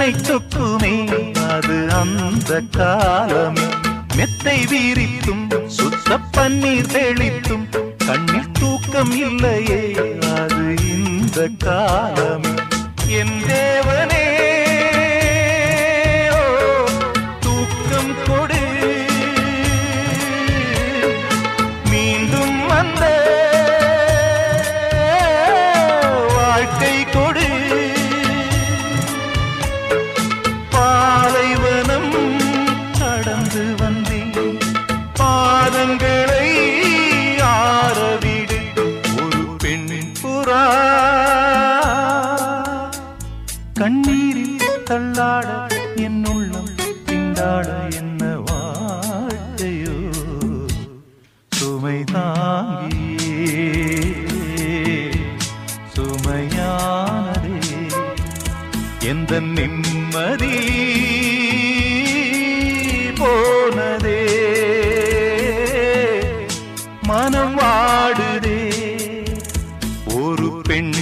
கண்ணை சொக்குமே அது அந்த காலமே மெத்தை வீரித்தும் சுத்த பன்னீர் தெளித்தும் கண்ணில் தூக்கம் இல்லையே அது இந்த காலமே என் தேவனே தூக்கம் கொடு மீண்டும் வந்த வாழ்க்கை கொடு பாலைவனம் கடந்து வந்தேன் பாதங்களை ஆரவிடு ஒரு பெண் புறா கண்ணீரில் தள்ளாட என் உள்ளம் திண்டாட என்ன வாழ்க்கையோ சுமை தாங்கியே சுமையானதே எந்த நிம்மதி போனதே மனம் வாடுதே ஒரு பெண்